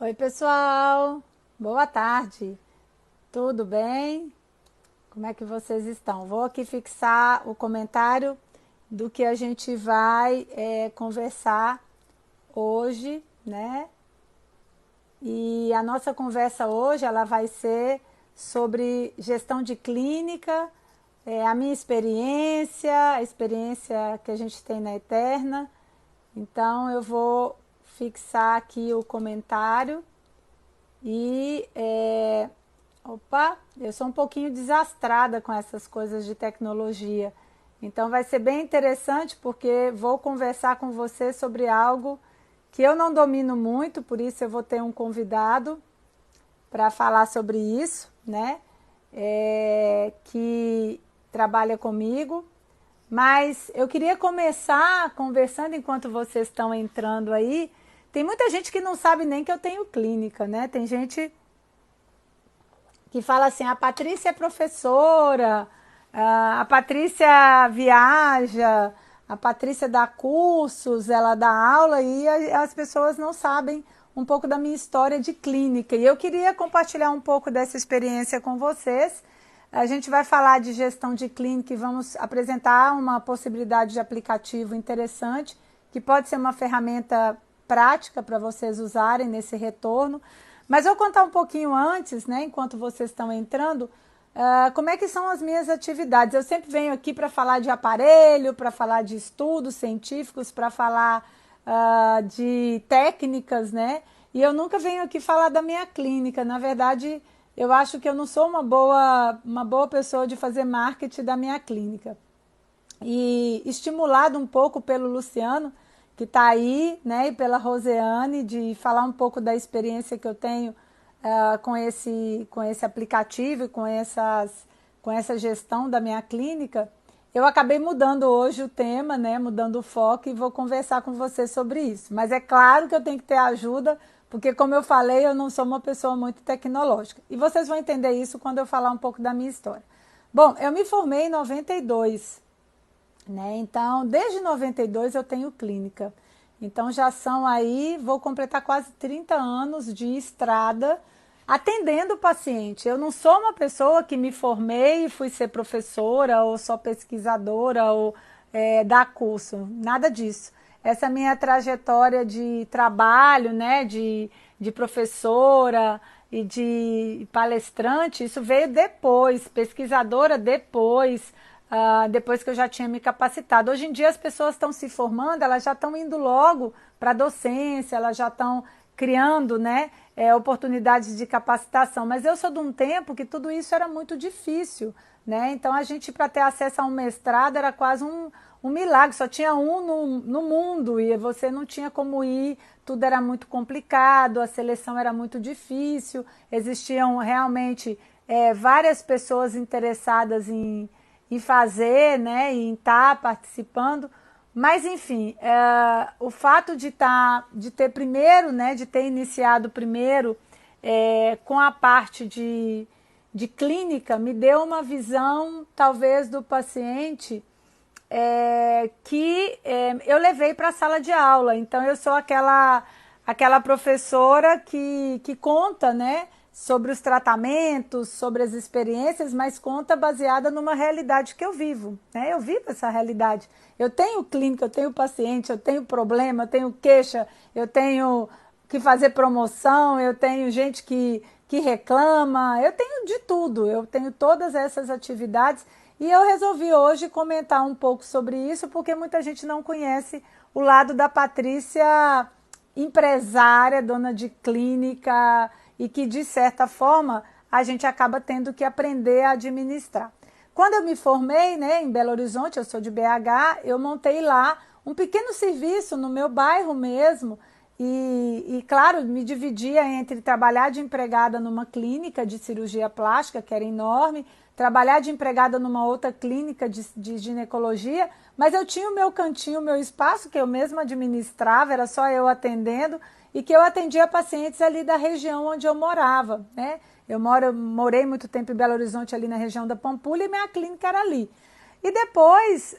Oi, pessoal. Boa tarde. Tudo bem? Como é que vocês estão? Vou aqui fixar o comentário do que a gente vai conversar hoje, né? E a nossa conversa hoje, ela vai ser sobre gestão de clínica, a minha experiência, a experiência que a gente tem na Eterna. Então, eu vou fixar aqui o comentário e opa, eu sou um pouquinho desastrada com essas coisas de tecnologia. Então vai ser bem interessante porque vou conversar com você sobre algo que eu não domino muito, por isso eu vou ter um convidado para falar sobre isso, né? Que trabalha comigo. Mas eu queria começar conversando enquanto vocês estão entrando aí. Tem muita gente que não sabe nem que eu tenho clínica, né? Tem gente que fala assim: a Patrícia é professora, a Patrícia viaja, a Patrícia dá cursos, ela dá aula e as pessoas não sabem um pouco da minha história de clínica. E eu queria compartilhar um pouco dessa experiência com vocês. A gente vai falar de gestão de clínica e vamos apresentar uma possibilidade de aplicativo interessante, que pode ser uma ferramenta prática para vocês usarem nesse retorno. Mas eu vou contar um pouquinho antes, né, enquanto vocês estão entrando, como é que são as minhas atividades. Eu sempre venho aqui para falar de aparelho, para falar de estudos científicos, para falar de técnicas, né? E eu nunca venho aqui falar da minha clínica. Na verdade, eu acho que eu não sou uma boa pessoa de fazer marketing da minha clínica. E estimulado um pouco pelo Luciano, que está aí, né, e pela Roseane, de falar um pouco da experiência que eu tenho com esse aplicativo e com essa gestão da minha clínica, eu acabei mudando hoje o tema, né, mudando o foco e vou conversar com você sobre isso. Mas é claro que eu tenho que ter ajuda, porque como eu falei, eu não sou uma pessoa muito tecnológica. E vocês vão entender isso quando eu falar um pouco da minha história. Bom, eu me formei em 92, né? Então, desde 92 eu tenho clínica. Então já são aí, vou completar quase 30 anos de estrada atendendo o paciente. Eu não sou uma pessoa que me formei e fui ser professora ou só pesquisadora ou dar curso, nada disso. Essa minha trajetória de trabalho, né, de professora e de palestrante, isso veio depois, pesquisadora depois, depois que eu já tinha me capacitado. Hoje em dia as pessoas estão se formando, elas já estão indo logo para a docência, elas já estão criando, né, oportunidades de capacitação. Mas eu sou de um tempo que tudo isso era muito difícil, né? Então a gente, para ter acesso a um mestrado, era quase um milagre, só tinha um no mundo e você não tinha como ir, tudo era muito complicado, a seleção era muito difícil, existiam realmente várias pessoas interessadas em fazer, né, em estar participando, mas enfim, o fato de ter primeiro, né, de ter iniciado primeiro com a parte de clínica, me deu uma visão talvez do paciente que eu levei para a sala de aula. Então eu sou aquela professora que conta, né, sobre os tratamentos, sobre as experiências, mas conta baseada numa realidade que eu vivo, né? Eu vivo essa realidade. Eu tenho clínica, eu tenho paciente, eu tenho problema, eu tenho queixa, eu tenho que fazer promoção, eu tenho gente que reclama, eu tenho de tudo, eu tenho todas essas atividades e eu resolvi hoje comentar um pouco sobre isso porque muita gente não conhece o lado da Patrícia empresária, dona de clínica e que de certa forma a gente acaba tendo que aprender a administrar. Quando eu me formei, né, em Belo Horizonte, eu sou de BH, eu montei lá um pequeno serviço no meu bairro mesmo e claro, me dividia entre trabalhar de empregada numa clínica de cirurgia plástica, que era enorme, trabalhar de empregada numa outra clínica de ginecologia, mas eu tinha o meu cantinho, o meu espaço, que eu mesma administrava, era só eu atendendo, e que eu atendia pacientes ali da região onde eu morava, né? Eu morei muito tempo em Belo Horizonte, ali na região da Pampulha, e minha clínica era ali. E depois,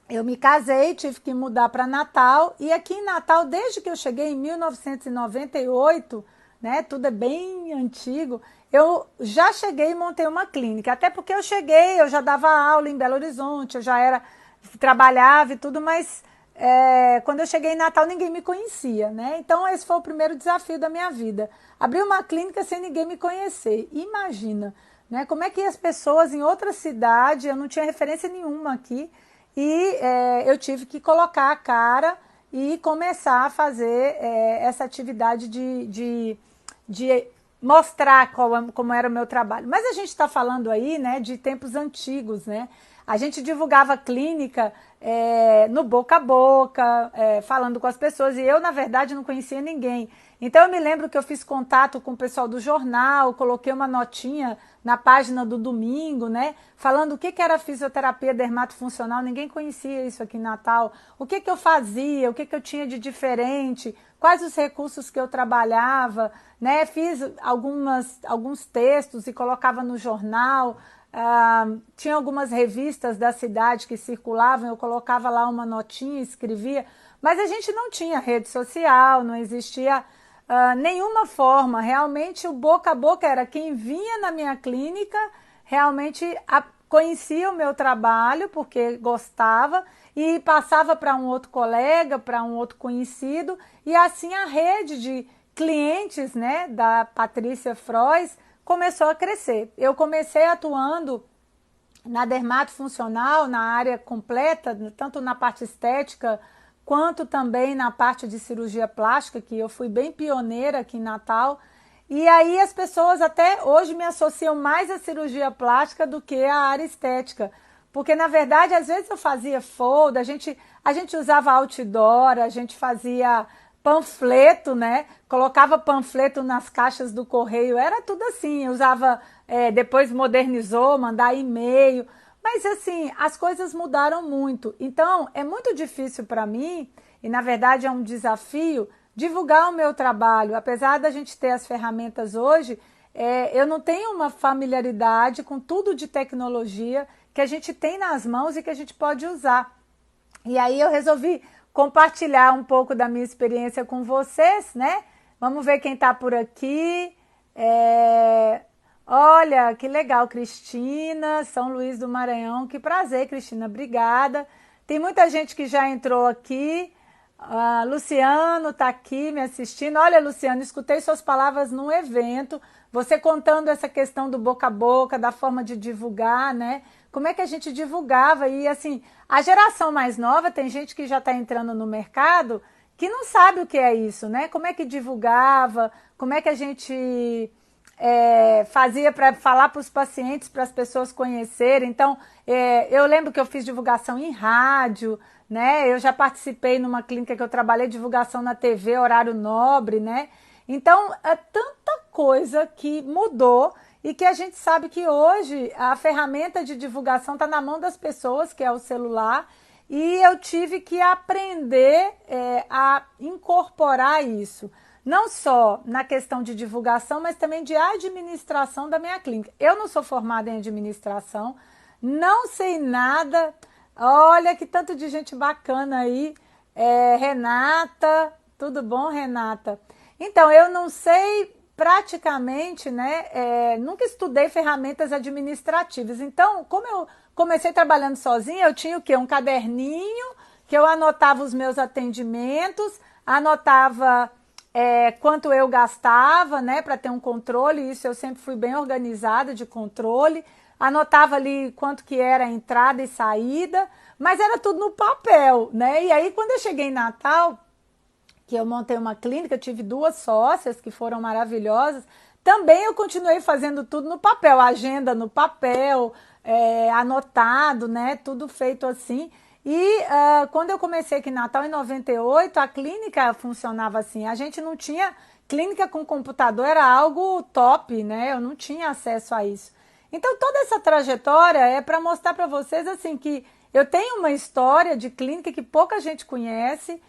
eu me casei, tive que mudar para Natal, e aqui em Natal, desde que eu cheguei em 1998, né, tudo é bem antigo, eu já cheguei e montei uma clínica, até porque eu cheguei, eu já dava aula em Belo Horizonte, eu já era, trabalhava e tudo, mas quando eu cheguei em Natal ninguém me conhecia, né, então esse foi o primeiro desafio da minha vida, abrir uma clínica sem ninguém me conhecer, imagina, né, como é que as pessoas em outra cidade, eu não tinha referência nenhuma aqui, e eu tive que colocar a cara e começar a fazer essa atividade de mostrar como era o meu trabalho. Mas a gente está falando aí, né, de tempos antigos, né? A gente divulgava clínica no boca a boca, falando com as pessoas, e eu, na verdade, não conhecia ninguém. Então, eu me lembro que eu fiz contato com o pessoal do jornal, coloquei uma notinha na página do domingo, né, falando o que era fisioterapia dermatofuncional, ninguém conhecia isso aqui em Natal, o que eu fazia, o que eu tinha de diferente, quais os recursos que eu trabalhava, né, fiz alguns textos e colocava no jornal, tinha algumas revistas da cidade que circulavam, eu colocava lá uma notinha, escrevia, mas a gente não tinha rede social, não existia nenhuma forma, realmente o boca a boca era quem vinha na minha clínica, realmente conhecia o meu trabalho, porque gostava, e passava para um outro colega, para um outro conhecido, e assim a rede de clientes, né, da Patrícia Frois começou a crescer. Eu comecei atuando na dermatofuncional, na área completa, tanto na parte estética, quanto também na parte de cirurgia plástica, que eu fui bem pioneira aqui em Natal. E aí as pessoas até hoje me associam mais à cirurgia plástica do que à área estética. Porque, na verdade, às vezes eu fazia folda, a gente usava outdoor, a gente fazia panfleto, né? Colocava panfleto nas caixas do correio, era tudo assim, usava, depois modernizou, mandar e-mail, mas assim, as coisas mudaram muito. Então, é muito difícil para mim, e na verdade é um desafio, divulgar o meu trabalho. Apesar da gente ter as ferramentas hoje, eu não tenho uma familiaridade com tudo de tecnologia que a gente tem nas mãos e que a gente pode usar. E aí eu resolvi compartilhar um pouco da minha experiência com vocês, né? Vamos ver quem está por aqui. Olha, que legal, Cristina, São Luís do Maranhão. Que prazer, Cristina, obrigada. Tem muita gente que já entrou aqui. Luciano está aqui me assistindo. Olha, Luciano, escutei suas palavras num evento, você contando essa questão do boca a boca, da forma de divulgar, né? Como é que a gente divulgava? E assim, a geração mais nova, tem gente que já está entrando no mercado que não sabe o que é isso, né? Como é que divulgava, como é que a gente fazia para falar para os pacientes, para as pessoas conhecerem. Então, eu lembro que eu fiz divulgação em rádio, né? Eu já participei numa clínica que eu trabalhei divulgação na TV, horário nobre, né? Então, é tanta coisa que mudou e que a gente sabe que hoje a ferramenta de divulgação está na mão das pessoas, que é o celular, e eu tive que aprender a incorporar isso. Não só na questão de divulgação, mas também de administração da minha clínica. Eu não sou formada em administração, não sei nada. Olha que tanto de gente bacana aí. Renata, tudo bom, Renata? Então, eu não sei praticamente, né? Nunca estudei ferramentas administrativas. Então, como eu comecei trabalhando sozinha, eu tinha o quê? Um caderninho que eu anotava os meus atendimentos, anotava quanto eu gastava, né, para ter um controle. Isso eu sempre fui bem organizada de controle, anotava ali quanto que era a entrada e saída, mas era tudo no papel, né? E aí quando eu cheguei em Natal, que eu montei uma clínica, eu tive 2 sócias que foram maravilhosas, também eu continuei fazendo tudo no papel, agenda no papel, anotado, né, tudo feito assim. E quando eu comecei aqui em Natal, em 98, a clínica funcionava assim. A gente não tinha clínica com computador, era algo top, né? Eu não tinha acesso a isso. Então, toda essa trajetória é para mostrar para vocês assim que eu tenho uma história de clínica que pouca gente conhece.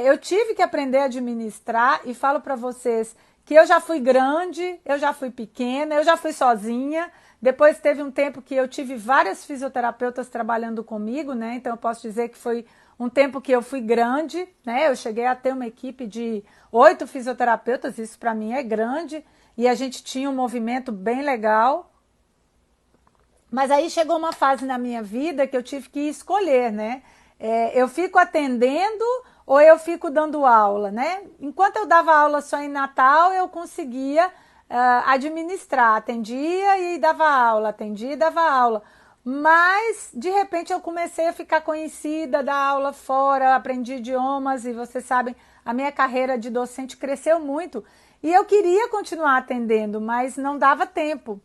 Eu tive que aprender a administrar e falo para vocês que eu já fui grande, eu já fui pequena, eu já fui sozinha, Depois teve um tempo que eu tive várias fisioterapeutas trabalhando comigo, né? Então eu posso dizer que foi um tempo que eu fui grande, né? Eu cheguei a ter uma equipe de 8 fisioterapeutas, isso para mim é grande, e a gente tinha um movimento bem legal. Mas aí chegou uma fase na minha vida que eu tive que escolher, né? Eu fico atendendo ou eu fico dando aula, né? Enquanto eu dava aula só em Natal, eu conseguia administrar, atendia e dava aula, atendia e dava aula. Mas, de repente, eu comecei a ficar conhecida, dar aula fora, aprendi idiomas e vocês sabem, a minha carreira de docente cresceu muito. E eu queria continuar atendendo, mas não dava tempo.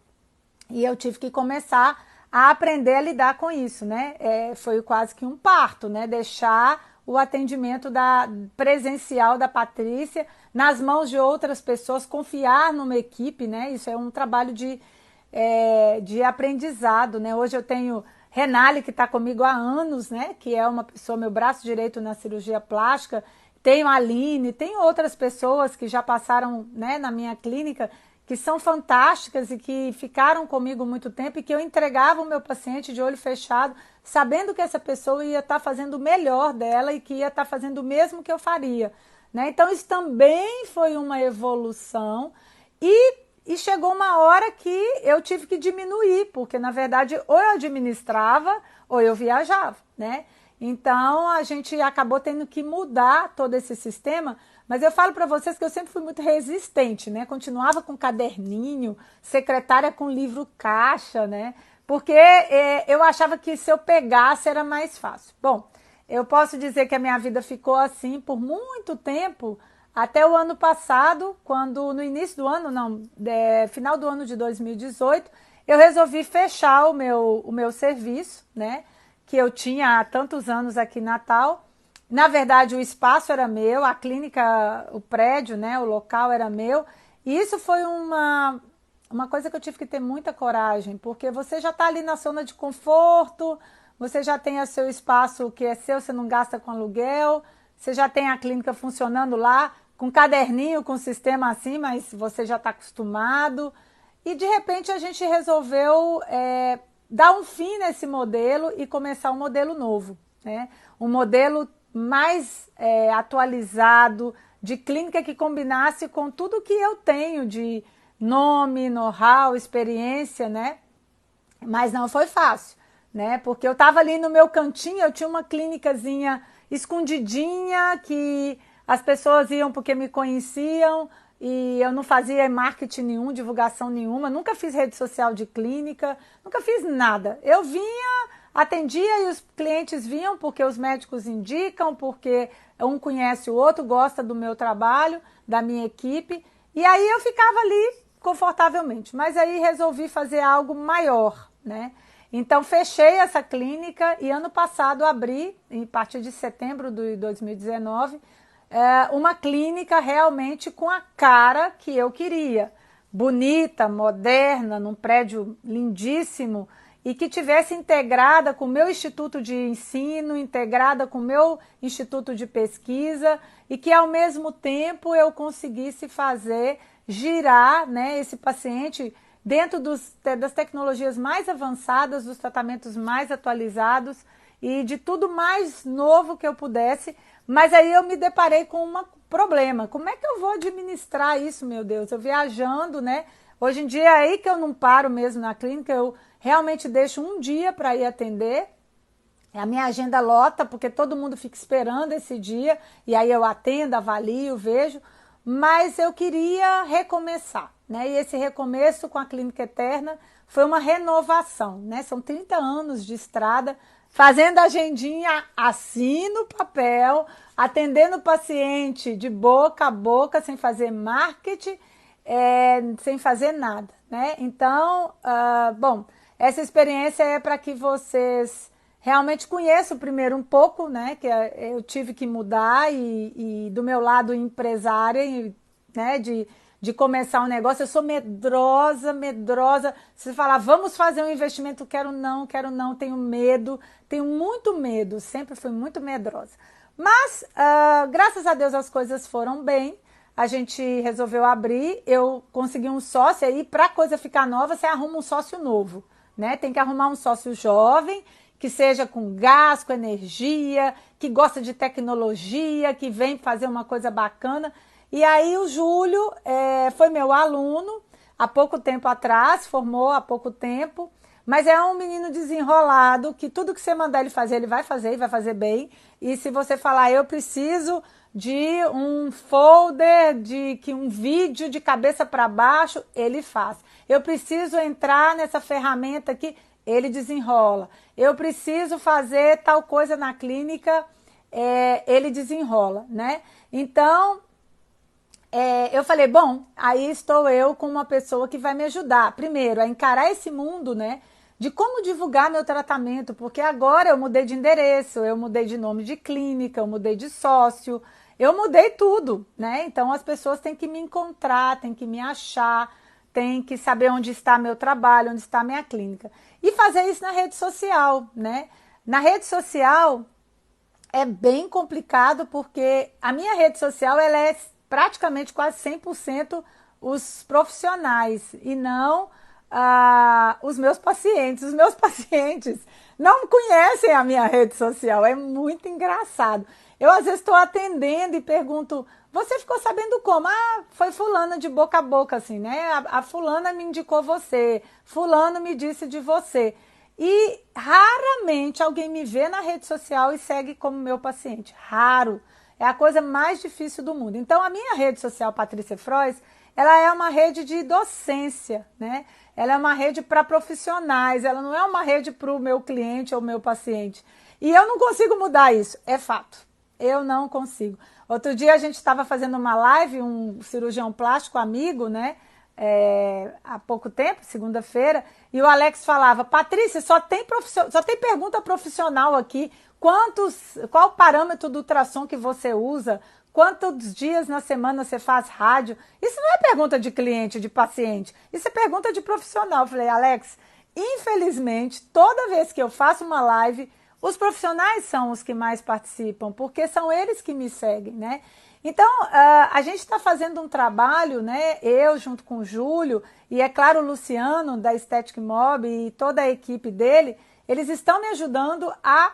E eu tive que começar a aprender a lidar com isso, né? Foi quase que um parto, né? Deixar o atendimento presencial da Patrícia nas mãos de outras pessoas, confiar numa equipe, né? Isso é um trabalho de aprendizado, né? Hoje eu tenho Renale, que está comigo há anos, né? Que é uma pessoa, meu braço direito na cirurgia plástica. Tenho a Aline, tem outras pessoas que já passaram, né, na minha clínica, que são fantásticas e que ficaram comigo muito tempo e que eu entregava o meu paciente de olho fechado, sabendo que essa pessoa ia estar fazendo o melhor dela e que ia estar fazendo o mesmo que eu faria, né? Então isso também foi uma evolução e chegou uma hora que eu tive que diminuir, porque na verdade ou eu administrava ou eu viajava, né? Então a gente acabou tendo que mudar todo esse sistema. Mas eu falo para vocês que eu sempre fui muito resistente, né? Continuava com caderninho, secretária com livro caixa, né? Porque eu achava que se eu pegasse era mais fácil. Bom, eu posso dizer que a minha vida ficou assim por muito tempo, até o ano passado, quando no início do ano, não, final do ano de 2018, eu resolvi fechar o meu serviço, né? Que eu tinha há tantos anos aqui em Natal. Na verdade, o espaço era meu, a clínica, o prédio, né, o local era meu. E isso foi uma coisa que eu tive que ter muita coragem, porque você já está ali na zona de conforto, você já tem o seu espaço que é seu, você não gasta com aluguel, você já tem a clínica funcionando lá, com caderninho, com sistema assim, mas você já está acostumado. E de repente a gente resolveu dar um fim nesse modelo e começar um modelo novo, né? Um modelo mais atualizado, de clínica que combinasse com tudo que eu tenho de nome, know-how, experiência, né? Mas não foi fácil, né? Porque eu estava ali no meu cantinho, eu tinha uma clínicazinha escondidinha, que as pessoas iam porque me conheciam, e eu não fazia marketing nenhum, divulgação nenhuma, nunca fiz rede social de clínica, nunca fiz nada. Eu vinha, atendia e os clientes vinham porque os médicos indicam, porque um conhece o outro, gosta do meu trabalho, da minha equipe, e aí eu ficava ali confortavelmente. Mas aí resolvi fazer algo maior, né? Então fechei essa clínica e ano passado abri, a partir de setembro de 2019, uma clínica realmente com a cara que eu queria. Bonita, moderna, num prédio lindíssimo, e que tivesse integrada com o meu instituto de ensino, integrada com o meu instituto de pesquisa, e que ao mesmo tempo eu conseguisse fazer girar, né, esse paciente dentro das tecnologias mais avançadas, dos tratamentos mais atualizados e de tudo mais novo que eu pudesse. Mas aí eu me deparei com um problema. Como é que eu vou administrar isso, meu Deus? Eu viajando, né? Hoje em dia é aí que eu não paro mesmo na clínica, eu realmente deixo um dia para ir atender. A minha agenda lota, porque todo mundo fica esperando esse dia, e aí eu atendo, avalio, vejo. Mas eu queria recomeçar, né? E esse recomeço com a Clínica Eterna foi uma renovação, né? São 30 anos de estrada, fazendo agendinha assim no papel, atendendo o paciente de boca a boca, sem fazer marketing, sem fazer nada, né? Então, bom, essa experiência é para que vocês realmente conheçam primeiro um pouco, né? Que eu tive que mudar e do meu lado empresária, né? De começar um negócio, eu sou medrosa. Se falar, vamos fazer um investimento, quero não, tenho medo, tenho muito medo, sempre fui muito medrosa. Mas, graças a Deus, as coisas foram bem. a gente resolveu abrir, eu consegui um sócio, aí para a coisa ficar nova, você arruma um sócio novo, né? Tem que arrumar um sócio jovem, que seja com gás, com energia, que gosta de tecnologia, que vem fazer uma coisa bacana. E aí o Júlio foi meu aluno há pouco tempo atrás, formou há pouco tempo, mas é um menino desenrolado, que tudo que você mandar ele fazer, ele vai fazer e vai fazer bem. E se você falar, eu preciso de um folder, um vídeo de cabeça para baixo, ele faz. Eu preciso entrar nessa ferramenta aqui, ele desenrola. Eu preciso fazer tal coisa na clínica, ele desenrola, né? Então, eu falei, bom, aí estou eu com uma pessoa que vai me ajudar, primeiro, a encarar esse mundo, né? De como divulgar meu tratamento, porque agora eu mudei de endereço, eu mudei de nome de clínica, eu mudei de sócio, eu mudei tudo, né? Então as pessoas têm que me encontrar, têm que me achar, têm que saber onde está meu trabalho, onde está minha clínica. E fazer isso na rede social, né? Na rede social é bem complicado, porque a minha rede social ela é praticamente quase 100% os profissionais e não os meus pacientes. Os meus pacientes não conhecem a minha rede social, é muito engraçado. Eu às vezes estou atendendo e pergunto, você ficou sabendo como? Ah, foi fulana de boca a boca, assim, né? A fulana me indicou você, fulano me disse de você. E raramente alguém me vê na rede social e segue como meu paciente. Raro. É a coisa mais difícil do mundo. Então, a minha rede social, Patrícia Frois, ela é uma rede de docência, né? Ela é uma rede para profissionais, ela não é uma rede para o meu cliente ou meu paciente. E eu não consigo mudar isso, é fato. Eu não consigo. Outro dia a gente estava fazendo uma live, um cirurgião plástico amigo, né? Há pouco tempo, segunda-feira, e o Alex falava, Patrícia, só tem pergunta profissional aqui, qual o parâmetro do ultrassom que você usa, quantos dias na semana você faz rádio, isso não é pergunta de cliente, de paciente, isso é pergunta de profissional. Eu falei, Alex, infelizmente, toda vez que eu faço uma live, os profissionais são os que mais participam, porque são eles que me seguem, né? Então, a gente está fazendo um trabalho, né? Eu junto com o Júlio e, é claro, o Luciano da Aesthetic Mob e toda a equipe dele, eles estão me ajudando a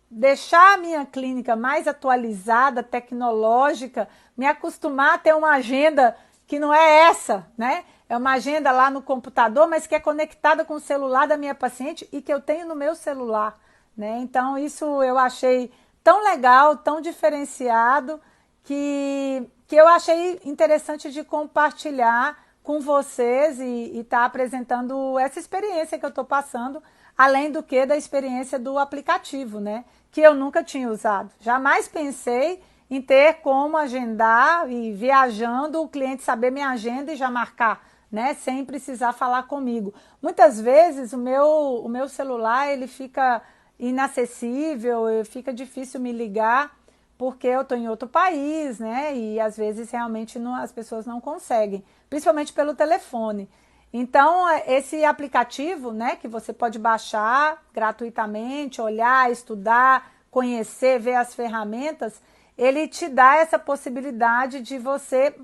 deixar a minha clínica mais atualizada, tecnológica, me acostumar a ter uma agenda que não é essa, né? É uma agenda lá no computador, mas que é conectada com o celular da minha paciente e que eu tenho no meu celular, né? Então, isso eu achei tão legal, tão diferenciado, que eu achei interessante de compartilhar com vocês e tá apresentando essa experiência que eu estou passando, além do que da experiência do aplicativo, né? Que eu nunca tinha usado. Jamais pensei em ter como agendar e viajando o cliente saber minha agenda e já marcar, né? Sem precisar falar comigo. Muitas vezes o meu celular ele fica inacessível, fica difícil me ligar, porque eu estou em outro país, né? E às vezes realmente as pessoas não conseguem, principalmente pelo telefone. Então, esse aplicativo, né, que você pode baixar gratuitamente, olhar, estudar, conhecer, ver as ferramentas, ele te dá essa possibilidade de você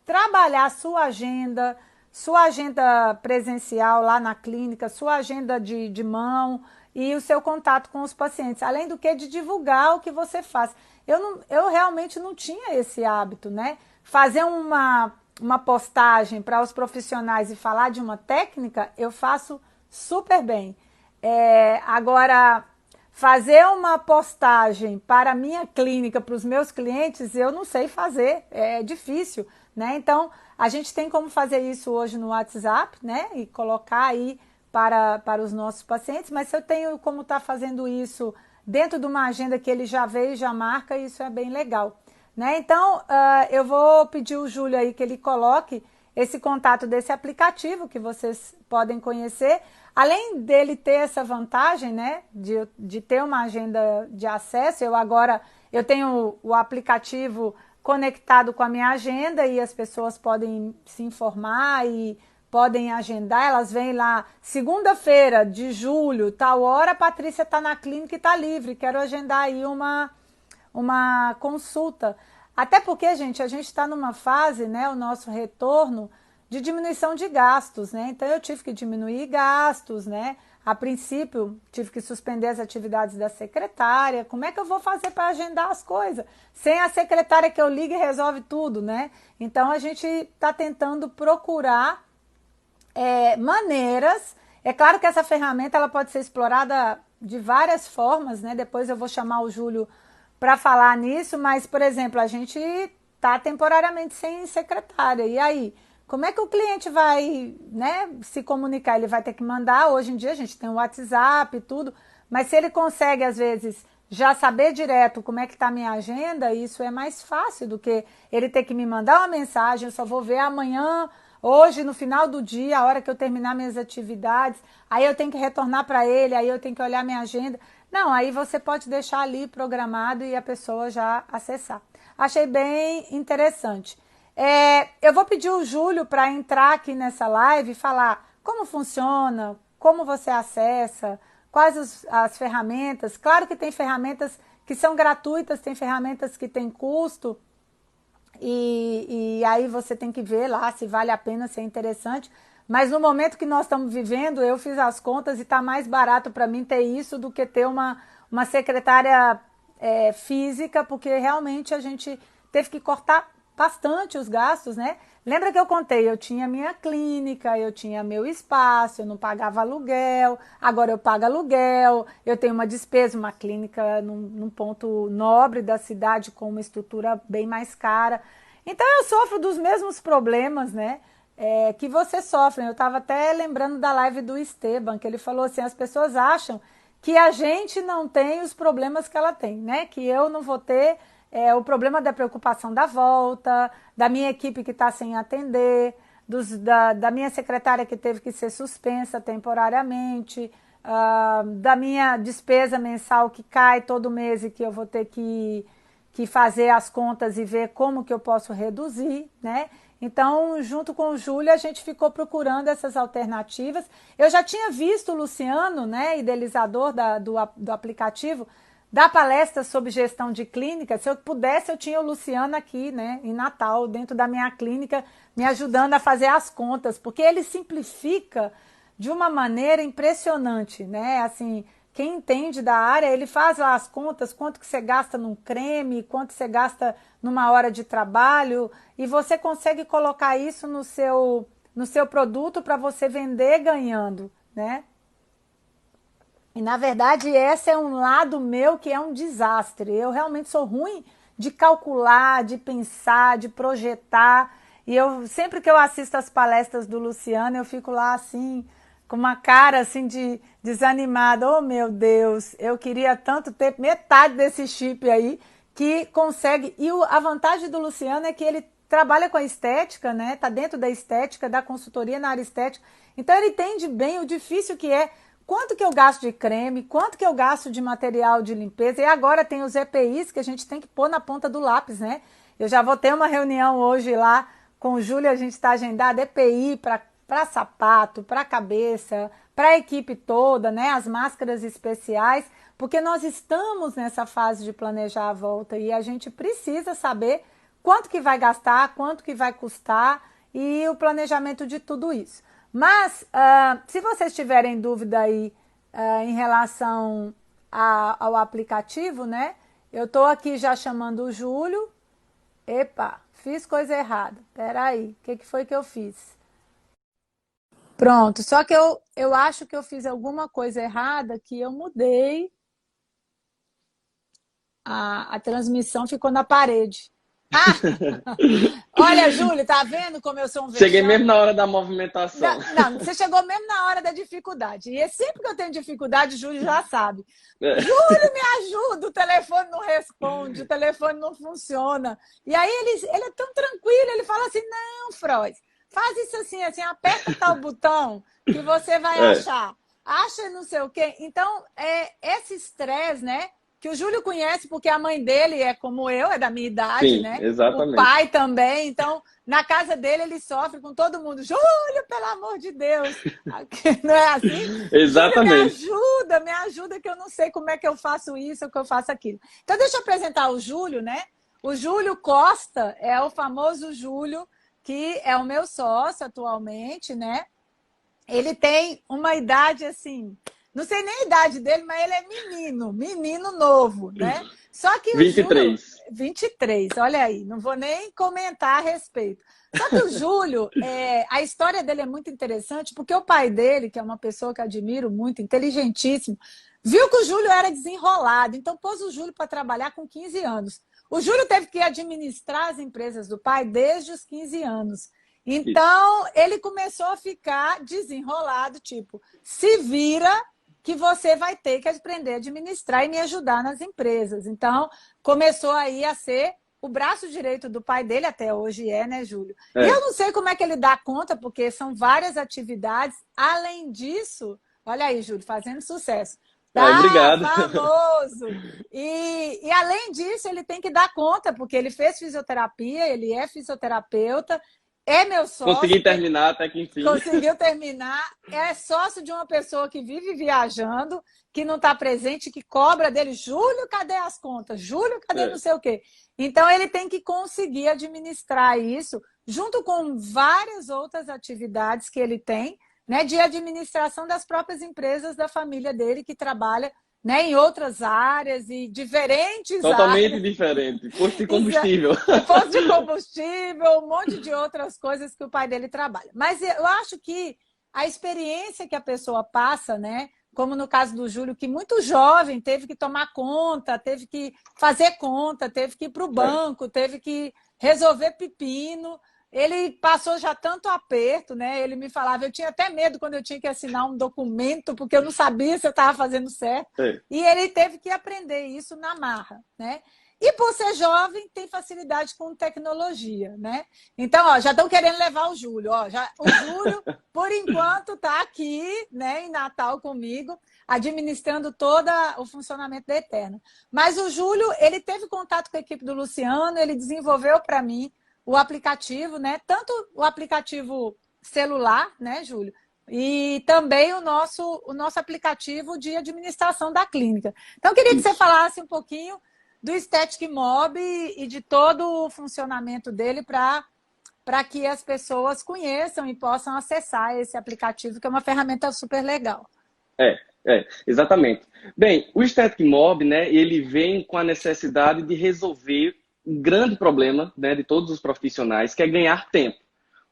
trabalhar sua agenda presencial lá na clínica, sua agenda de mão e o seu contato com os pacientes, além do que de divulgar o que você faz. Eu realmente não tinha esse hábito, né? Fazer uma postagem para os profissionais e falar de uma técnica, eu faço super bem. Agora, fazer uma postagem para a minha clínica, para os meus clientes, eu não sei fazer, é difícil, né? Então, a gente tem como fazer isso hoje no WhatsApp, né? E colocar aí para os nossos pacientes, mas se eu tenho como estar fazendo isso dentro de uma agenda que ele já vê e já marca, isso é bem legal, né? Então, eu vou pedir o Júlio aí que ele coloque esse contato desse aplicativo que vocês podem conhecer. Além dele ter essa vantagem, né, de ter uma agenda de acesso, eu tenho o aplicativo conectado com a minha agenda e as pessoas podem se informar e podem agendar, elas vêm lá, segunda-feira de julho, tal hora, a Patrícia está na clínica e está livre, quero agendar aí uma consulta. Até porque, gente, a gente está numa fase, né, o nosso retorno de diminuição de gastos, né? Então eu tive que diminuir gastos, né? A princípio, tive que suspender as atividades da secretária. Como é que eu vou fazer para agendar as coisas? Sem a secretária que eu ligo e resolve tudo, né? Então a gente está tentando procurar maneiras. É claro que essa ferramenta ela pode ser explorada de várias formas, né? Depois eu vou chamar o Júlio para falar nisso, mas, por exemplo, a gente está temporariamente sem secretária. E aí, como é que o cliente vai, né, se comunicar? Ele vai ter que mandar, hoje em dia a gente tem o WhatsApp e tudo, mas se ele consegue, às vezes, já saber direto como é que está a minha agenda, isso é mais fácil do que ele ter que me mandar uma mensagem, eu só vou ver amanhã, hoje, no final do dia, a hora que eu terminar minhas atividades, aí eu tenho que retornar para ele, aí eu tenho que olhar minha agenda. Não, aí você pode deixar ali programado e a pessoa já acessar. Achei bem interessante. Eu vou pedir o Júlio para entrar aqui nessa live e falar como funciona, como você acessa, quais as ferramentas. Claro que tem ferramentas que são gratuitas, tem ferramentas que têm custo, e aí você tem que ver lá se vale a pena, se é interessante. Mas no momento que nós estamos vivendo, eu fiz as contas e está mais barato para mim ter isso do que ter uma secretária física, porque realmente a gente teve que cortar bastante os gastos, né? Lembra que eu contei? Eu tinha minha clínica, eu tinha meu espaço, eu não pagava aluguel, agora eu pago aluguel, eu tenho uma despesa, uma clínica num ponto nobre da cidade com uma estrutura bem mais cara. Então eu sofro dos mesmos problemas, né? Que você sofre. Eu estava até lembrando da live do Esteban, que ele falou assim, as pessoas acham que a gente não tem os problemas que ela tem, né? Que eu não vou ter o problema da preocupação da volta, da minha equipe que está sem atender, da minha secretária que teve que ser suspensa temporariamente, da minha despesa mensal que cai todo mês e que eu vou ter que fazer as contas e ver como que eu posso reduzir, né? Então, junto com o Júlio, a gente ficou procurando essas alternativas. Eu já tinha visto o Luciano, né, idealizador do aplicativo, dar palestra sobre gestão de clínica. Se eu pudesse, eu tinha o Luciano aqui, né, em Natal, dentro da minha clínica, me ajudando a fazer as contas, porque ele simplifica de uma maneira impressionante, né? Assim, quem entende da área, ele faz lá as contas, quanto que você gasta num creme, quanto você gasta numa hora de trabalho, e você consegue colocar isso no seu produto para você vender ganhando, né? E, na verdade, esse é um lado meu que é um desastre. Eu realmente sou ruim de calcular, de pensar, de projetar. E eu sempre que eu assisto as palestras do Luciano, eu fico lá assim, com uma cara assim de desanimada. Oh, meu Deus, eu queria tanto ter metade desse chip aí que consegue. E a vantagem do Luciano é que ele trabalha com a estética, né? Tá dentro da estética, da consultoria na área estética. Então ele entende bem o difícil que é. Quanto que eu gasto de creme, quanto que eu gasto de material de limpeza, e agora tem os EPIs que a gente tem que pôr na ponta do lápis, né? Eu já vou ter uma reunião hoje lá com o Júlio, a gente está agendado EPI para sapato, para cabeça, para a equipe toda, né? As máscaras especiais, porque nós estamos nessa fase de planejar a volta e a gente precisa saber quanto que vai gastar, quanto que vai custar e o planejamento de tudo isso. Mas, se vocês tiverem dúvida aí em relação ao aplicativo, né? Eu estou aqui já chamando o Júlio. Epa, fiz coisa errada. Peraí, o que foi que eu fiz? Pronto, só que eu acho que eu fiz alguma coisa errada que eu mudei. A transmissão ficou na parede. Ah! Olha, Júlio, tá vendo como eu sou um Cheguei mesmo vexame? na hora da movimentação. Não, você chegou mesmo na hora da dificuldade. E sempre que eu tenho dificuldade, o Júlio já sabe. É. Júlio, me ajuda, o telefone não responde, o telefone não funciona. E aí ele é tão tranquilo, ele fala assim, não, Freud, faz isso assim, assim, aperta tal botão que você vai É, achar. Acha não sei o quê. Então, esse estresse, né? Que o Júlio conhece porque a mãe dele é como eu, é da minha idade, sim, né? O exatamente. pai também. Então, na casa dele, ele sofre com todo mundo. Júlio, pelo amor de Deus! Não é assim? Júlio, Exatamente. me ajuda, que eu não sei como é que eu faço isso ou que eu faço aquilo. Então, deixa eu apresentar o Júlio, né? O Júlio Costa é o famoso Júlio, que é o meu sócio atualmente, né? Ele tem uma idade assim, não sei nem a idade dele, mas ele é menino novo, né? Só que o Júlio, 23. 23, olha aí, não vou nem comentar a respeito. Só que o Júlio, a história dele é muito interessante, porque o pai dele, que é uma pessoa que admiro muito, inteligentíssimo, viu que o Júlio era desenrolado, então pôs o Júlio para trabalhar com 15 anos. O Júlio teve que administrar as empresas do pai desde os 15 anos. Isso. Então, ele começou a ficar desenrolado, tipo, se vira que você vai ter que aprender a administrar e me ajudar nas empresas. Então, começou aí a ser o braço direito do pai dele, até hoje né, Júlio? E eu É, não sei como é que ele dá conta, porque são várias atividades. Além disso, olha aí, Júlio, fazendo sucesso. Tá obrigado. famoso! E além disso, ele tem que dar conta, porque ele fez fisioterapia, ele é fisioterapeuta, é meu Consegui sócio, terminar até que enfim. conseguiu terminar, é sócio de uma pessoa que vive viajando, que não está presente, que cobra dele, Júlio, cadê as contas? Júlio, cadê não É, sei o quê? Então, ele tem que conseguir administrar isso, junto com várias outras atividades que ele tem, né, de administração das próprias empresas da família dele, que trabalha, né, em outras áreas e diferentes totalmente áreas. diferente. Posto de combustível. Posto de combustível, um monte de outras coisas que o pai dele trabalha. Mas eu acho que a experiência que a pessoa passa, né? Como no caso do Júlio, que muito jovem teve que tomar conta, teve que fazer conta, teve que ir para o É, banco, teve que resolver pepino. Ele passou já tanto aperto, né? Ele me falava, eu tinha até medo quando eu tinha que assinar um documento, porque eu não sabia se eu estava fazendo certo. é. E ele teve que aprender isso na marra, né? E por ser jovem, tem facilidade com tecnologia, né? Então, ó, já estão querendo levar o Júlio. Ó, o Júlio, por enquanto, está aqui, né, em Natal comigo, administrando todo o funcionamento da Eterna. Mas o Júlio, ele teve contato com a equipe do Luciano, ele desenvolveu para mim o aplicativo, né? Tanto o aplicativo celular, né, Júlio? E também o nosso aplicativo de administração da clínica. Então, eu queria que você Isso. falasse um pouquinho do Static Mob e de todo o funcionamento dele para que as pessoas conheçam e possam acessar esse aplicativo, que é uma ferramenta super legal. Exatamente. Bem, o Static Mob, né, ele vem com a necessidade de resolver um grande problema, né, de todos os profissionais, que é ganhar tempo.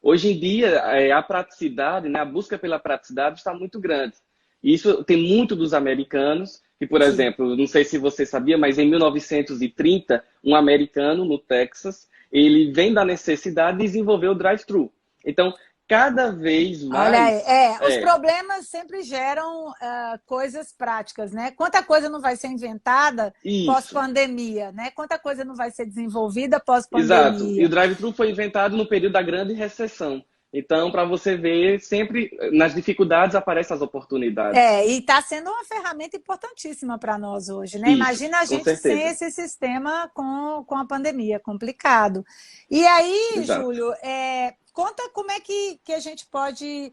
Hoje em dia, a praticidade, né, a busca pela praticidade está muito grande. E isso tem muito dos americanos, que, por Sim. exemplo, não sei se você sabia, mas em 1930, um americano no Texas, ele vem da necessidade de desenvolver o drive-thru. Então, cada vez Olha aí, mais, os problemas sempre geram coisas práticas, né? Quanta coisa não vai ser inventada isso. pós-pandemia, né? Quanta coisa não vai ser desenvolvida Exato. E o pós-pandemia. drive-thru foi inventado no período da grande recessão. Então, para você ver, sempre nas dificuldades aparecem as oportunidades. E está sendo uma ferramenta importantíssima para nós hoje, né? Isso, Imagina a com gente sem certeza. esse sistema com a pandemia, complicado. E aí, Exato. Júlio, conta como é que a gente pode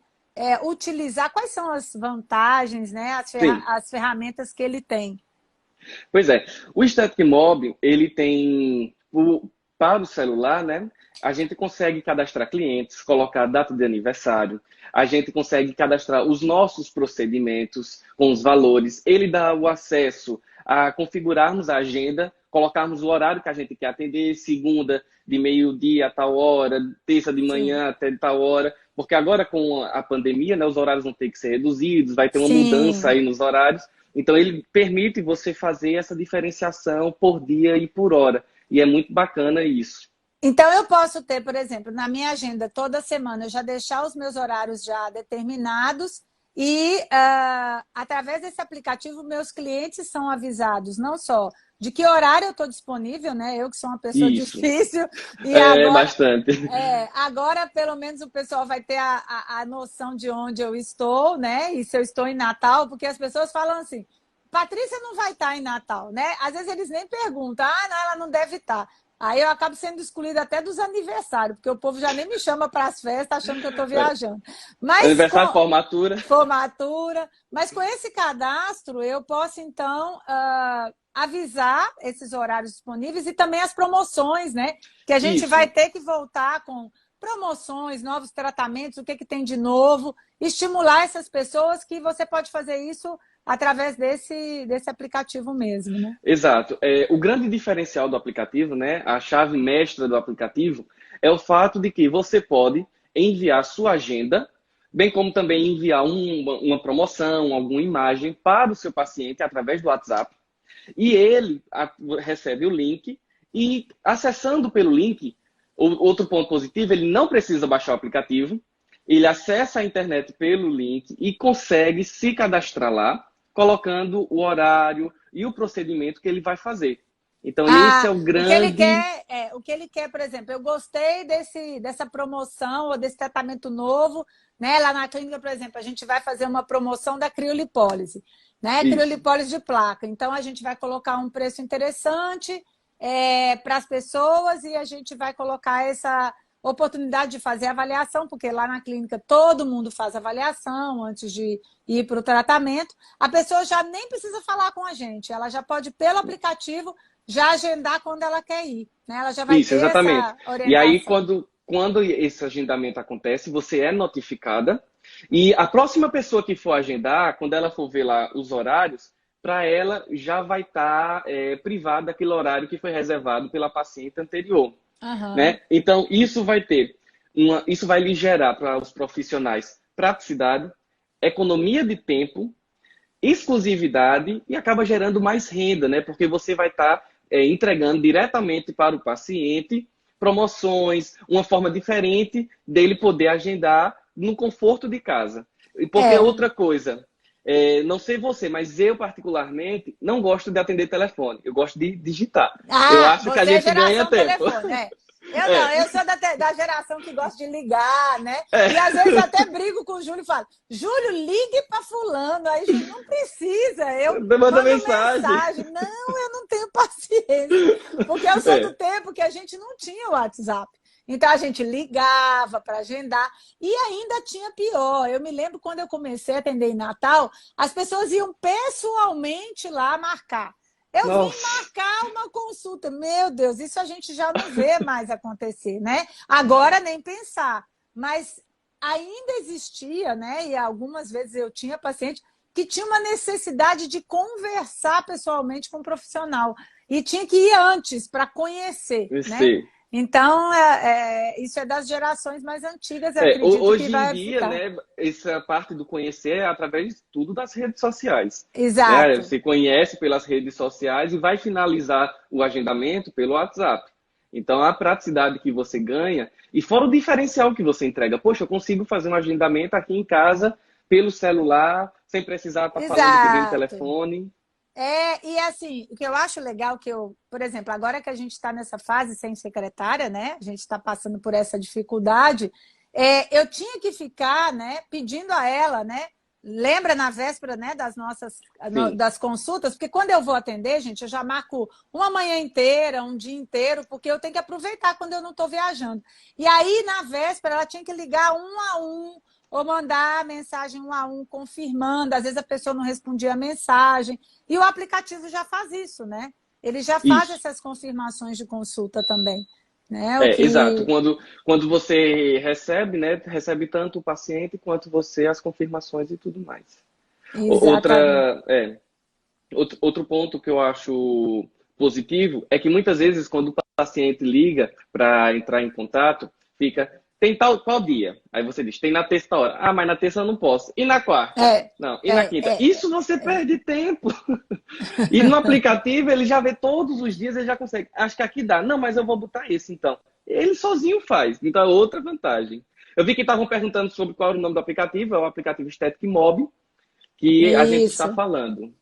utilizar, quais são as vantagens, né? Sim. As ferramentas que ele tem. Pois é. O Static Mob, ele tem para o celular, né? A gente consegue cadastrar clientes, colocar data de aniversário, a gente consegue cadastrar os nossos procedimentos com os valores. Ele dá o acesso a configurarmos a agenda, colocarmos o horário que a gente quer atender, segunda de meio-dia a tal hora, terça de Sim, manhã até tal hora, porque agora com a pandemia, né, os horários vão ter que ser reduzidos, vai ter uma mudança sim. aí nos horários. Então, ele permite você fazer essa diferenciação por dia e por hora. E é muito bacana isso. Então, eu posso ter, por exemplo, na minha agenda toda semana, eu já deixar os meus horários já determinados e, através desse aplicativo, meus clientes são avisados não só de que horário eu estou disponível, né? Eu que sou uma pessoa Isso. difícil, e É agora, bastante. agora pelo menos o pessoal vai ter a noção de onde eu estou, né? E se eu estou em Natal, porque as pessoas falam assim, Patrícia não vai estar em Natal, né? Às vezes eles nem perguntam, não, ela não deve estar. Aí eu acabo sendo excluída até dos aniversários, porque o povo já nem me chama para as festas achando que eu estou É. viajando. Mas Aniversário, com formatura. formatura, mas com esse cadastro eu posso então avisar esses horários disponíveis e também as promoções, né? Que a gente Isso. vai ter que voltar com promoções, novos tratamentos, o que tem de novo, estimular essas pessoas, que você pode fazer isso através desse aplicativo mesmo, né? Exato. O grande diferencial do aplicativo, né, a chave mestra do aplicativo, é o fato de que você pode enviar sua agenda, bem como também enviar uma promoção, alguma imagem para o seu paciente através do WhatsApp. E ele recebe o link e, acessando pelo link, outro ponto positivo, ele não precisa baixar o aplicativo, ele acessa a internet pelo link e consegue se cadastrar lá, colocando o horário e o procedimento que ele vai fazer. Então, esse é o grande... O que ele quer, por exemplo, eu gostei dessa promoção ou desse tratamento novo, né? Lá na clínica, por exemplo, a gente vai fazer uma promoção da criolipólise, né? Isso. Criolipólise de placa. Então, a gente vai colocar um preço interessante para as pessoas e a gente vai colocar essa oportunidade de fazer avaliação, porque lá na clínica todo mundo faz avaliação antes de ir para o tratamento. A pessoa já nem precisa falar com a gente, ela já pode, pelo aplicativo, já agendar quando ela quer ir, né? Ela já vai Isso, ter exatamente. essa orientação. E aí, quando esse agendamento acontece, você é notificada e a próxima pessoa que for agendar, quando ela for ver lá os horários, para ela já vai estar privada daquele horário que foi reservado pela paciente anterior. Uhum. Né? Então, isso vai lhe gerar para os profissionais praticidade, economia de tempo, exclusividade e acaba gerando mais renda, né? Porque você vai estar entregando diretamente para o paciente promoções, uma forma diferente dele poder agendar no conforto de casa. Porque outra coisa, não sei você, mas eu particularmente não gosto de atender telefone, eu gosto de digitar. Eu acho que a gente ganha tempo. Telefone, eu sou da geração que gosta de ligar, né? E às vezes eu até brigo com o Júlio e falo, Júlio, ligue para fulano. Aí, Júlio, não precisa, eu mando mensagem. Não, eu não tenho paciência. Porque eu sou do tempo que a gente não tinha WhatsApp. Então, a gente ligava para agendar e ainda tinha pior. Eu me lembro quando eu comecei a atender em Natal, as pessoas iam pessoalmente lá marcar. Eu vim marcar uma consulta. Meu Deus, isso a gente já não vê mais acontecer, né? Agora nem pensar. Mas ainda existia, né? E algumas vezes eu tinha paciente que tinha uma necessidade de conversar pessoalmente com um profissional. E tinha que ir antes para conhecer, né? Então, isso é das gerações mais antigas, eu acredito hoje que vai em dia, ficar. né, essa parte do conhecer é através de tudo das redes sociais. Exato. Né? Você conhece pelas redes sociais e vai finalizar o agendamento pelo WhatsApp. Então, a praticidade que você ganha, e fora o diferencial que você entrega. Poxa, eu consigo fazer um agendamento aqui em casa, pelo celular, sem precisar estar falando comigo no telefone. E assim, o que eu acho legal por exemplo, agora que a gente está nessa fase sem secretária, né? A gente está passando por essa dificuldade, eu tinha que ficar, né, pedindo a ela, né? Lembra na véspera, né, das consultas? Porque quando eu vou atender, gente, eu já marco uma manhã inteira, um dia inteiro, porque eu tenho que aproveitar quando eu não estou viajando. E aí, na véspera, ela tinha que ligar um a um, ou mandar mensagem um a um, confirmando. Às vezes a pessoa não respondia a mensagem. E o aplicativo já faz isso, né? Ele já faz essas confirmações de consulta também. Né? Exato. Quando você recebe, né? Recebe tanto o paciente quanto você as confirmações e tudo mais. Outro ponto que eu acho positivo é que muitas vezes quando o paciente liga para entrar em contato, fica... Tem qual dia? Aí você diz, tem na terça hora. Ah, mas na terça eu não posso. E na quarta? Não. E na quinta? Isso você perde tempo. E no aplicativo ele já vê todos os dias, ele já consegue. Acho que aqui dá. Não, mas eu vou botar esse então. Ele sozinho faz. Então é outra vantagem. Eu vi que estavam perguntando sobre qual era o nome do aplicativo. É o aplicativo Estética Mob, que a gente está falando.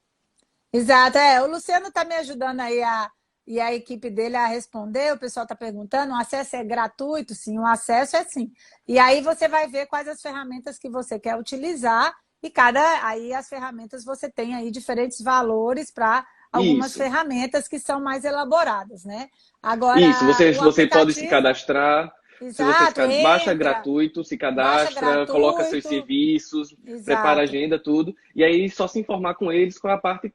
Exato. O Luciano está me ajudando aí e a equipe dele a responder, o pessoal está perguntando, o acesso é gratuito? Sim, o acesso é sim. E aí você vai ver quais as ferramentas que você quer utilizar e aí as ferramentas você tem aí diferentes valores para algumas ferramentas que são mais elaboradas, né? Agora, você pode se cadastrar. Se você Exato, baixa entra, gratuito, se baixa cadastra, coloca seus gratuito, serviços, prepara a exato. agenda, tudo. E aí só se informar com eles qual é a parte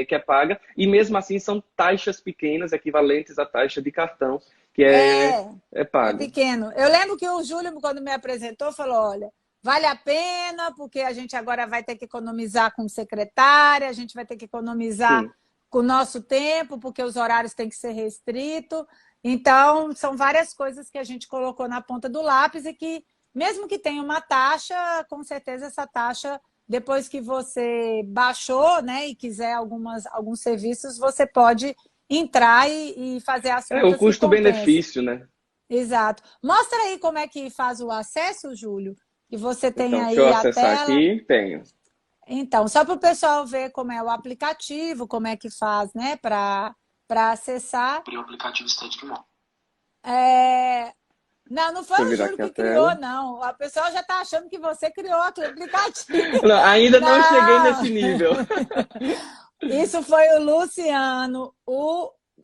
que é paga. E mesmo assim são taxas pequenas, equivalentes à taxa de cartão, que É, é é pago. pequeno. Eu lembro que o Júlio, quando me apresentou, falou: olha, vale a pena, porque a gente agora vai ter que economizar com secretária, a gente vai ter que economizar Sim. com o nosso tempo, porque os horários têm que ser restritos. Então, são várias coisas que a gente colocou na ponta do lápis e que, mesmo que tenha uma taxa, com certeza essa taxa, depois que você baixou, né, e quiser alguns serviços, você pode entrar e fazer as É o contas que compensa. custo-benefício, né? Exato. Mostra aí como é que faz o acesso, Júlio, que você tem Então, deixa eu aí a acessar tela. aqui, tenho. Então, só para o pessoal ver como é o aplicativo, como é que faz, né, para acessar. Abrir o aplicativo Static Mall. É... Não, não Deixa eu foi o virar Júlio aqui a que criou, tela. não. A pessoa já está achando que você criou aquele aplicativo. Não, ainda não cheguei Não! nesse nível. Isso foi o Luciano,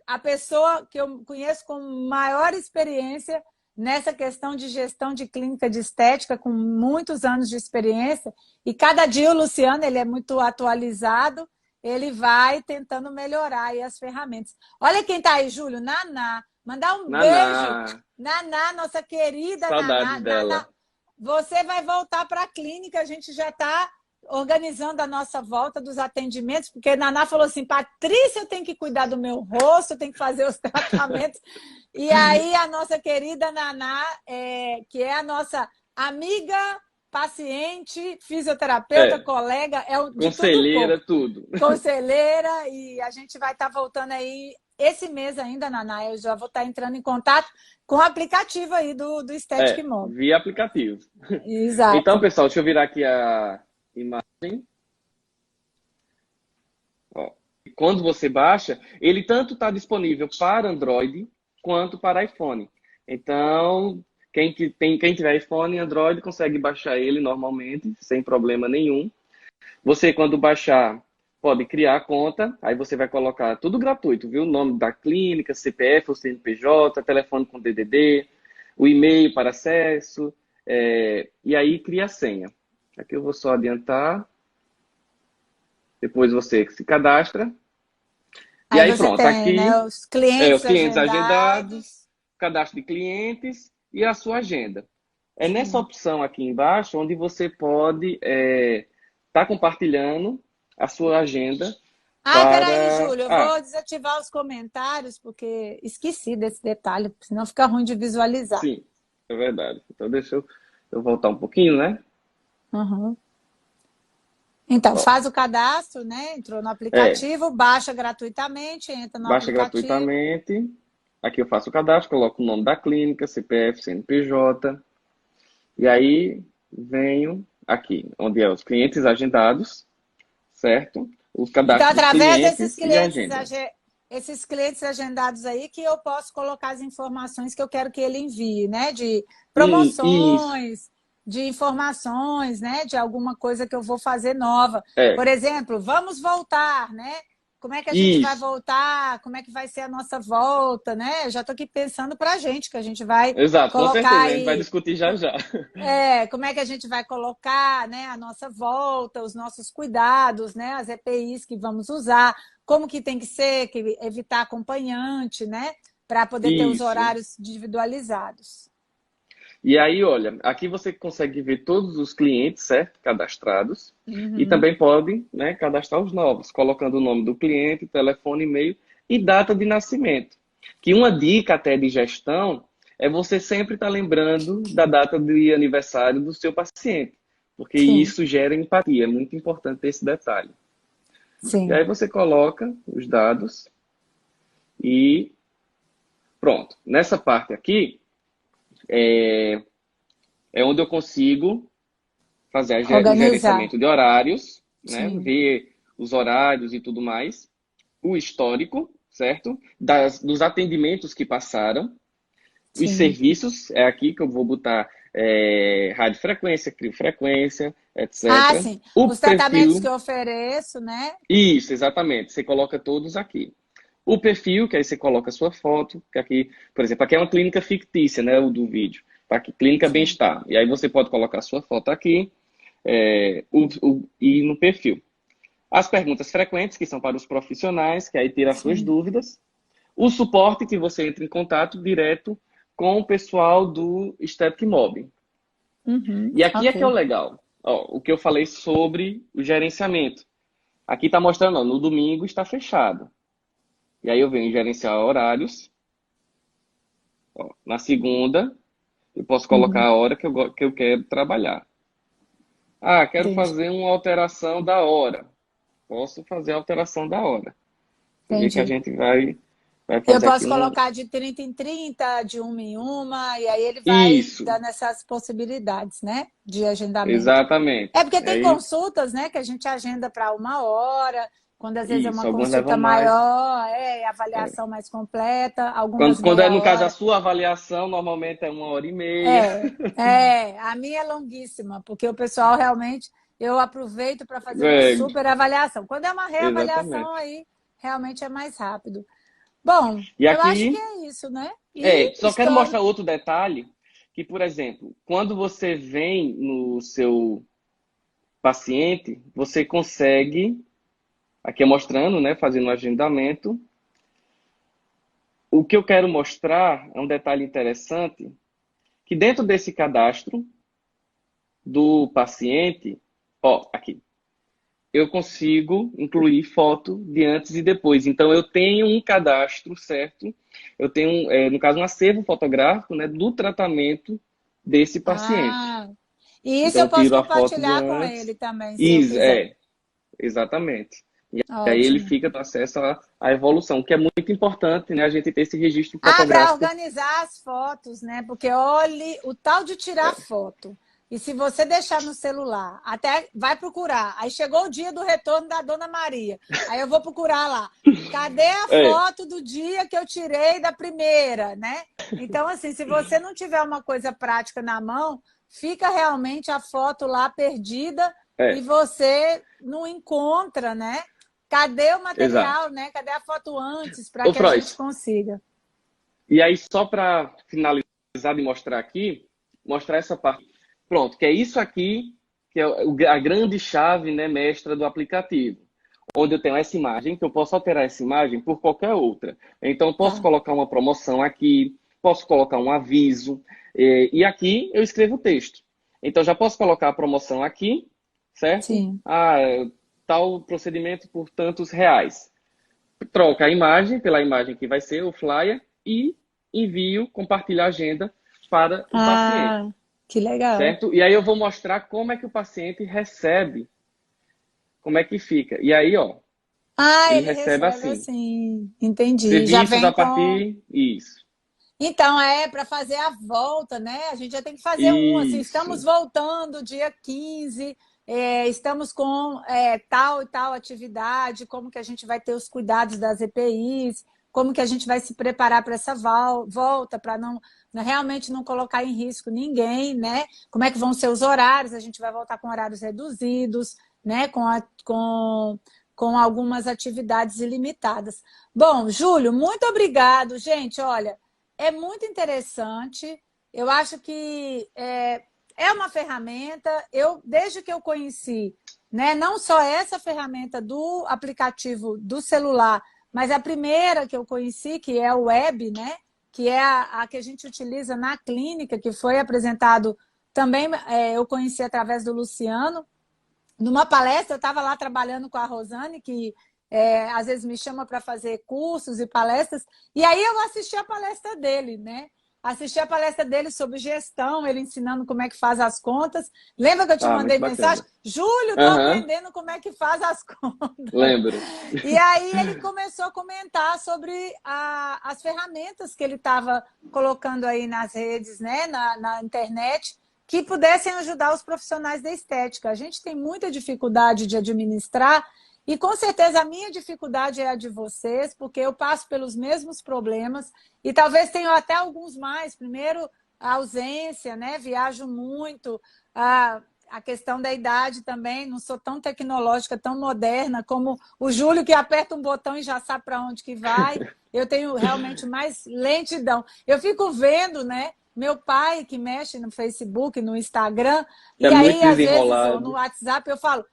a pessoa que eu conheço com maior experiência nessa questão de gestão de clínica de estética, com muitos anos de experiência. E cada dia o Luciano, ele é muito atualizado, ele vai tentando melhorar aí as ferramentas. Olha quem está aí, Júlio, Naná. Mandar um beijo, Naná, Naná, nossa querida Naná. saudades Naná, dela. você vai voltar para a clínica, a gente já está organizando a nossa volta dos atendimentos, porque a Naná falou assim: Patrícia, eu tenho que cuidar do meu rosto, eu tenho que fazer os tratamentos. E aí a nossa querida Naná, que é a nossa amiga, paciente, fisioterapeuta, É, colega, de tudo um conselheira, pouco, tudo. conselheira, e a gente vai estar voltando aí esse mês ainda, Naná. Eu já vou estar entrando em contato com o aplicativo aí do Estética Imóvel. Via aplicativo. Então, Exato. pessoal, deixa eu virar aqui a imagem. Ó. Quando você baixa, ele tanto está disponível para Android quanto para iPhone. Então, quem tiver iPhone e Android consegue baixar ele normalmente, sem problema nenhum. Você, quando baixar, pode criar a conta, aí você vai colocar tudo gratuito, viu? O nome da clínica, CPF ou CNPJ, telefone com DDD, o e-mail para acesso, e aí cria a senha. Aqui eu vou só adiantar. Depois você se cadastra. E Aí aí você pronto, tem, né, aqui os clientes os clientes agendados. agendados, cadastro de clientes e a sua agenda. É nessa Sim. opção aqui embaixo onde você pode estar compartilhando a sua agenda Ah, peraí, para... Júlio, eu vou desativar os comentários, porque esqueci desse detalhe, senão fica ruim de visualizar. sim, é verdade. Então deixa eu voltar um pouquinho, né? Uhum. Então, Ó, faz o cadastro, né? Entrou no é, aplicativo, baixa gratuitamente, entra no baixa aplicativo. gratuitamente. Aqui eu faço o cadastro, coloco o nome da clínica, CPF, CNPJ. E aí venho aqui, onde é os clientes agendados, certo? O Então, cadastro dos através desses clientes e a clientes, agenda. esses clientes agendados aí, que eu posso colocar as informações que eu quero que ele envie, né? De Isso, promoções, de informações, né? De alguma coisa que eu vou fazer nova. Por é, exemplo, vamos voltar, né? Como é que a gente vai isso. voltar? Como é que vai ser a nossa volta, né? Eu já estou aqui pensando para a gente, que a gente vai Exato, com colocar certeza, a gente vai aí. discutir já já. Como é que a gente vai colocar, né, a nossa volta, os nossos cuidados, né, as EPIs que vamos usar, como que tem que ser, que evitar acompanhante, né, para poder ter os Isso. horários individualizados. E aí, olha, aqui você consegue ver todos os clientes, certo? Cadastrados. E Uhum. também pode, né, cadastrar os novos, colocando o nome do cliente, telefone, e-mail e data de nascimento. Que uma dica até de gestão é você sempre estar lembrando da data de aniversário do seu paciente, porque Sim, isso gera empatia, é muito importante ter esse detalhe. E sim. aí você coloca os dados e pronto. Nessa parte aqui é onde eu consigo fazer o Organizar. gerenciamento de horários, né? Sim, Ver os horários e tudo mais, o histórico, certo? Dos atendimentos que passaram, os sim. serviços, é aqui que eu vou botar radiofrequência, criofrequência, Ah, etc. sim. O Os tratamentos que perfil, eu ofereço, né? isso, exatamente, você coloca todos aqui. O perfil, que aí você coloca a sua foto, que aqui, por exemplo, aqui é uma clínica fictícia, né, o do vídeo. Tá aqui, clínica Sim. bem-estar. E aí você pode colocar a sua foto aqui, e no perfil. As perguntas frequentes, que são para os profissionais, que aí tira as suas Sim. dúvidas. O suporte, que você entra em contato direto com o pessoal do Static Mob. Uhum. E aqui é que é o Ok. legal. Ó, o que eu falei sobre o gerenciamento. Aqui está mostrando, ó, no domingo está fechado. E aí eu venho gerenciar horários. Ó, na segunda, eu posso colocar Uhum. a hora que eu quero trabalhar. Ah, quero Entendi. fazer uma alteração da hora. Posso fazer a alteração da hora. Você vê que a Entendi. gente vai Eu fazer aqui posso um. colocar de 30 em 30, de uma em uma, e aí ele vai Isso, dando essas possibilidades, né, de agendamento. exatamente. É porque tem É consultas, né, que a gente agenda para uma hora, quando às vezes é isso. uma Algumas consulta levam mais. maior, É. avaliação mais completa, algumas Quando é meia no caso a hora. sua avaliação, normalmente é 1 hora e meia. A minha é longuíssima, porque o pessoal realmente, eu aproveito para fazer uma É, super avaliação. Quando é uma reavaliação, exatamente. aí realmente é mais rápido. Bom, E eu acho que aqui, é isso, né? E só quero história. mostrar outro detalhe, que, por exemplo, quando você vem no seu paciente, você consegue, aqui é mostrando, né, fazendo um agendamento. O que eu quero mostrar é um detalhe interessante, que dentro desse cadastro do paciente, ó, aqui, eu consigo incluir foto de antes e depois. Então, eu tenho um cadastro, certo? Eu tenho, no caso, um acervo fotográfico, né, do tratamento desse paciente. Ah, e isso Então, eu eu posso tiro a foto de compartilhar com antes. ele também, se eu Isso, quiser. exatamente. E aí ele Ótimo. fica com acesso à evolução, que é muito importante, né, a gente ter esse registro Ah, para fotográfico. organizar as fotos, né? Porque olhe o tal de tirar foto. E se você deixar no celular, até vai procurar. Aí chegou o dia do retorno da Dona Maria. Aí eu vou procurar lá. Cadê a É, foto do dia que eu tirei da primeira, né? Então, assim, se você não tiver uma coisa prática na mão, fica realmente a foto lá perdida e é, você não encontra, né? Cadê o exato. material, né? Cadê a foto antes para Ô, que a gente Frois, consiga? e aí só para finalizar de mostrar aqui, mostrar essa parte. Pronto, que é isso aqui, que é a grande chave, né, mestra do aplicativo. Onde eu tenho essa imagem, que eu posso alterar essa imagem por qualquer outra. Então, eu posso Tá. colocar uma promoção aqui, posso colocar um aviso, e aqui eu escrevo o texto. Então, já posso colocar a promoção aqui, certo? Sim. Ah, tal procedimento por tantos reais. Troca a imagem pela imagem que vai ser o flyer e envio, compartilho a agenda para o paciente, Ah, que legal. certo? E aí eu vou mostrar como é que o paciente recebe, como é que fica. E aí, ó, Ah, ele ele recebe recebe assim: assim. Entendi. Já serviços vem a com. partir. Isso. Então, é para fazer a volta, né? A gente já tem que fazer um, assim, estamos Isso. voltando dia 15, estamos com tal e tal atividade, como que a gente vai ter os cuidados das EPIs, como que a gente vai se preparar para essa volta, para realmente não colocar em risco ninguém, né? Como é que vão ser os horários, a gente vai voltar com horários reduzidos, né? Com algumas atividades ilimitadas. Bom, Júlio, muito obrigado, gente. Olha, é muito interessante. Eu acho que é uma ferramenta. Eu, desde que eu conheci, né, não só essa ferramenta do aplicativo do celular, mas a primeira que eu conheci, que é o web, né, que é a que a gente utiliza na clínica, que foi apresentado também, eu conheci através do Luciano. Numa palestra, eu estava lá trabalhando com a Rosane, que às vezes me chama para fazer cursos e palestras, e aí eu assisti a palestra dele, né? Assisti a palestra dele sobre gestão, ele ensinando como é que faz as contas. Lembra que eu te Ah, muito mandei mensagem? bacana. Júlio, estou Aham, aprendendo como é que faz as contas. lembro. E aí ele começou a comentar sobre as ferramentas que ele estava colocando aí nas redes, né, na internet, que pudessem ajudar os profissionais da estética. A gente tem muita dificuldade de administrar e com certeza a minha dificuldade é a de vocês, porque eu passo pelos mesmos problemas e talvez tenham até alguns mais. Primeiro, a ausência, né? Viajo muito, a questão da idade também, não sou tão tecnológica, tão moderna como o Júlio, que aperta um botão e já sabe para onde que vai. Eu tenho realmente mais lentidão. Eu fico vendo, né? Meu pai, que mexe no Facebook, no Instagram, É e aí, muito às vezes, ou no desenrolado. WhatsApp, eu falo,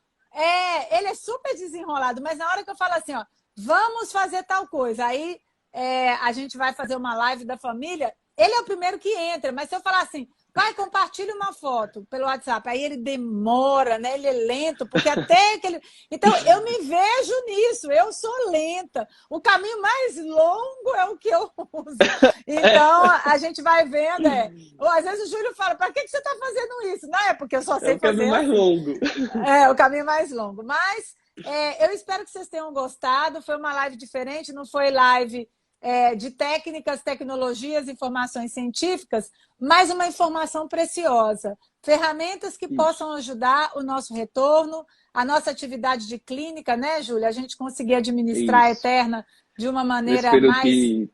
ele é super desenrolado, mas na hora que eu falo assim, ó, vamos fazer tal coisa, aí a gente vai fazer uma live da família, ele é o primeiro que entra, mas se eu falar assim, pai, compartilha uma foto pelo WhatsApp. Aí ele demora, né? Ele é lento, porque até que ele... Então, eu me vejo nisso, eu sou lenta. O caminho mais longo é o que eu uso. Então, a gente vai vendo, Ou às vezes o Júlio fala, para que você está fazendo isso? Não, é porque eu só É sei o caminho fazer mais assim. longo. É, o caminho mais longo. Mas eu espero que vocês tenham gostado. Foi uma live diferente, não foi live de técnicas, tecnologias, informações científicas, mas uma informação preciosa. Ferramentas que Isso. possam ajudar o nosso retorno, a nossa atividade de clínica, né, Júlia? A gente conseguir administrar a Isso. Eterna de uma Nesse maneira período mais que...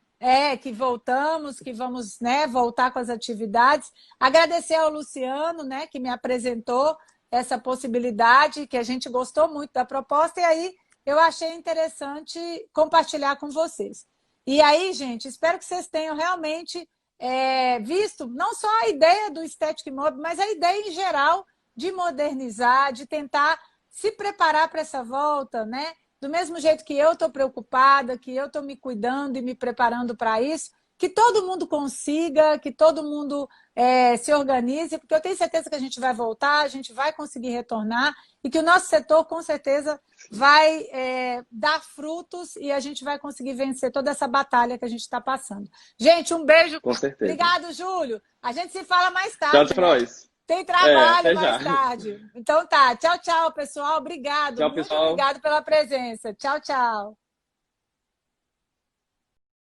que voltamos, que vamos, né, voltar com as atividades. Agradecer ao Luciano, né, que me apresentou essa possibilidade, que a gente gostou muito da proposta, e aí eu achei interessante compartilhar com vocês. E aí, gente, espero que vocês tenham realmente visto não só a ideia do Static Mob, mas a ideia em geral de modernizar, de tentar se preparar para essa volta, né? Do mesmo jeito que eu estou preocupada, que eu estou me cuidando e me preparando para isso, que todo mundo consiga, que todo mundo se organize, porque eu tenho certeza que a gente vai voltar, a gente vai conseguir retornar e que o nosso setor, com certeza, vai dar frutos e a gente vai conseguir vencer toda essa batalha que a gente está passando. Gente, um beijo. Com certeza. Obrigado, Júlio. A gente se fala mais Tchau, tarde, né? Frois. Tem trabalho Até mais já. tarde. Então tá. Tchau, tchau, pessoal. Obrigado. Tchau, Muito pessoal. obrigado pela presença. Tchau, tchau.